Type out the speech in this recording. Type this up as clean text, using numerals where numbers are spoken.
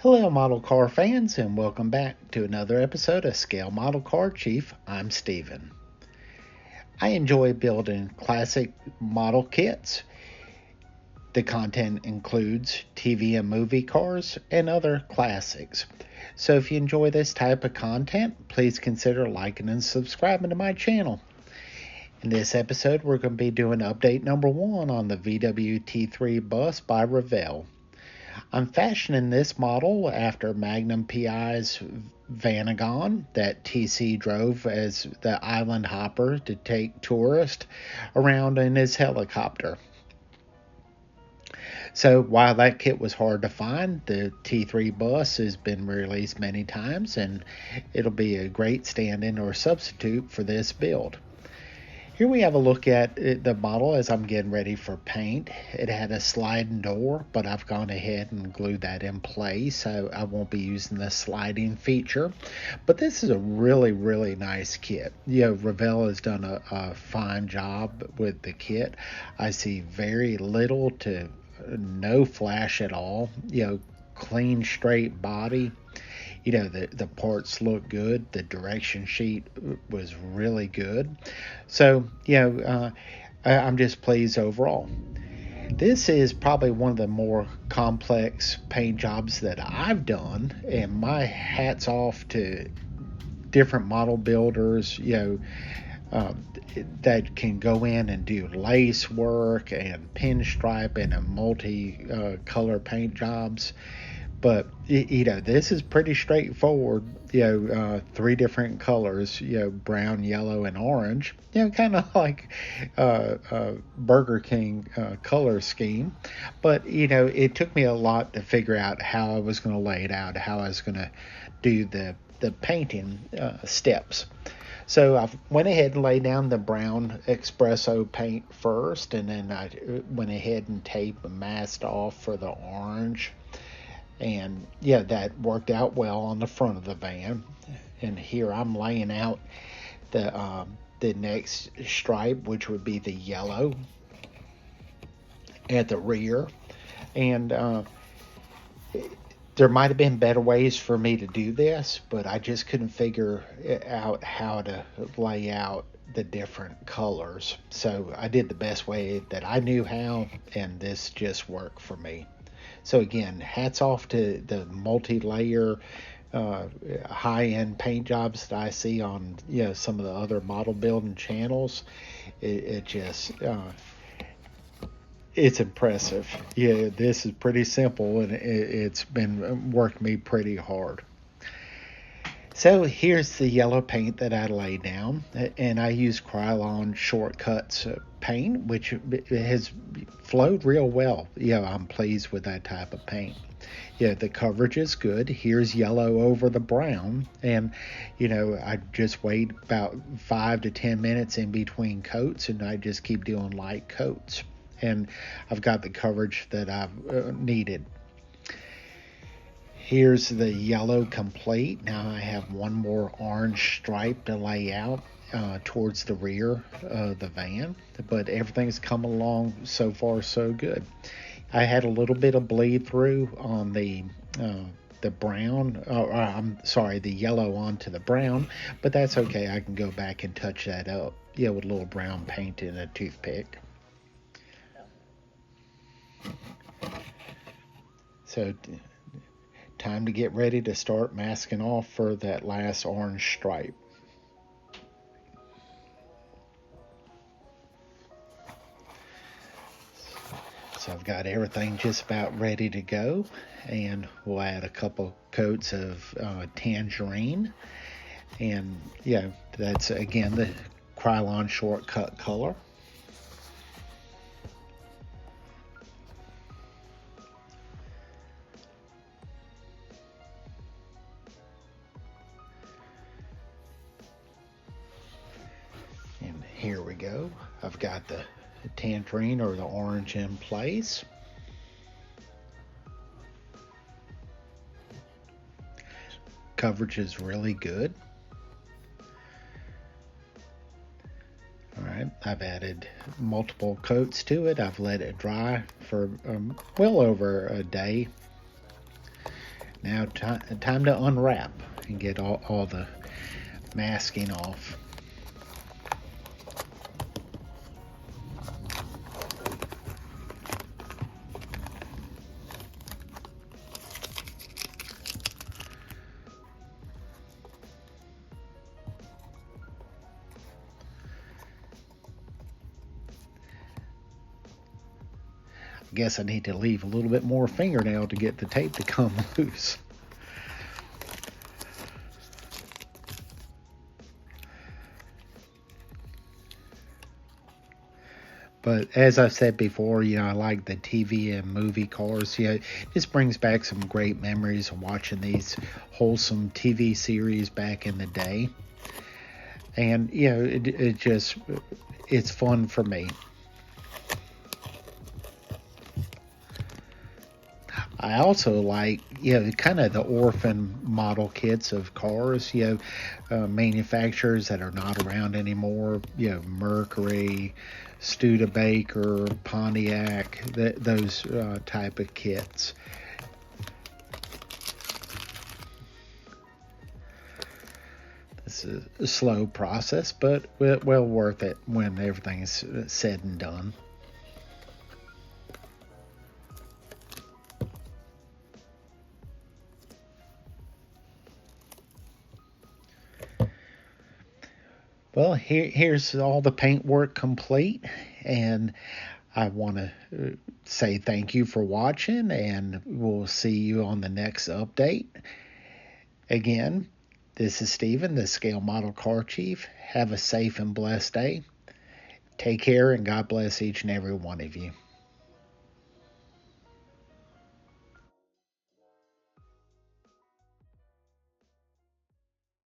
Hello, model car fans, and welcome back to another episode of Scale Model Car Chief. I'm Steven. I enjoy building classic model kits. The content includes TV and movie cars and other classics. So if you enjoy this type of content, please consider liking and subscribing to my channel. In this episode, we're going to be doing update number 1 on the VW T3 bus by Revell. I'm fashioning this model after Magnum PI's Vanagon that TC drove as the island hopper to take tourists around in his helicopter. So while that kit was hard to find, the T3 bus has been released many times and it'll be a great stand-in or substitute for this build. Here we have a look at the model as I'm getting ready for paint. It had a sliding door, but I've gone ahead and glued that in place. So I won't be using the sliding feature. But this is a really nice kit. Revell has done a fine job with the kit. I see very little to no flash at all. Clean, straight body. The parts look good. The direction sheet was really good. So, I'm just pleased overall. This is probably one of the more complex paint jobs that I've done, and my hat's off to different model builders, that can go in and do lace work and pinstripe and multi-color paint jobs. But, this is pretty straightforward, 3 different colors, brown, yellow, and orange, kind of like Burger King color scheme. But, it took me a lot to figure out how I was going to lay it out, how I was going to do the painting steps. So I went ahead and laid down the brown espresso paint first, and then I went ahead and taped and masked off for the orange. And that worked out well on the front of the van. And here I'm laying out the next stripe, which would be the yellow at the rear. And there might have been better ways for me to do this, but I just couldn't figure out how to lay out the different colors. So I did the best way that I knew how, and this just worked for me. So again, hats off to the multi-layer high-end paint jobs that I see on some of the other model building channels. It just it's impressive. This is pretty simple, and it's been worked me pretty hard. So here's the yellow paint that I laid down, and I use Krylon Shortcuts paint, which has flowed real well. I'm pleased with that type of paint. The coverage is good. Here's yellow over the brown, and I just wait about 5 to 10 minutes in between coats, and I just keep doing light coats, and I've got the coverage that I've needed. Here's the yellow complete. Now I have one more orange stripe to lay out towards the rear of the van, but everything's come along so far so good. I had a little bit of bleed through on the brown, the yellow onto the brown, but that's okay. I can go back and touch that up, with a little brown paint and a toothpick. So time to get ready to start masking off for that last orange stripe. So I've got everything just about ready to go, and we'll add a couple coats of tangerine, and that's again the Krylon Shortcut color. Here we go. I've got the tangerine or the orange in place. Coverage is really good. All right, I've added multiple coats to it. I've let it dry for well over a day. Now time to unwrap and get all the masking off. I guess I need to leave a little bit more fingernail to get the tape to come loose. But as I've said before, I like the TV and movie cars. This brings back some great memories of watching these wholesome TV series back in the day. And, it's fun for me. I also like, kind of the orphan model kits of cars, manufacturers that are not around anymore, Mercury, Studebaker, Pontiac, those type of kits. It's a slow process, but well worth it when everything's said and done. Well, here's all the paintwork complete, and I want to say thank you for watching, and we'll see you on the next update. Again, this is Stephen, the Scale Model Car Chief. Have a safe and blessed day. Take care, and God bless each and every one of you.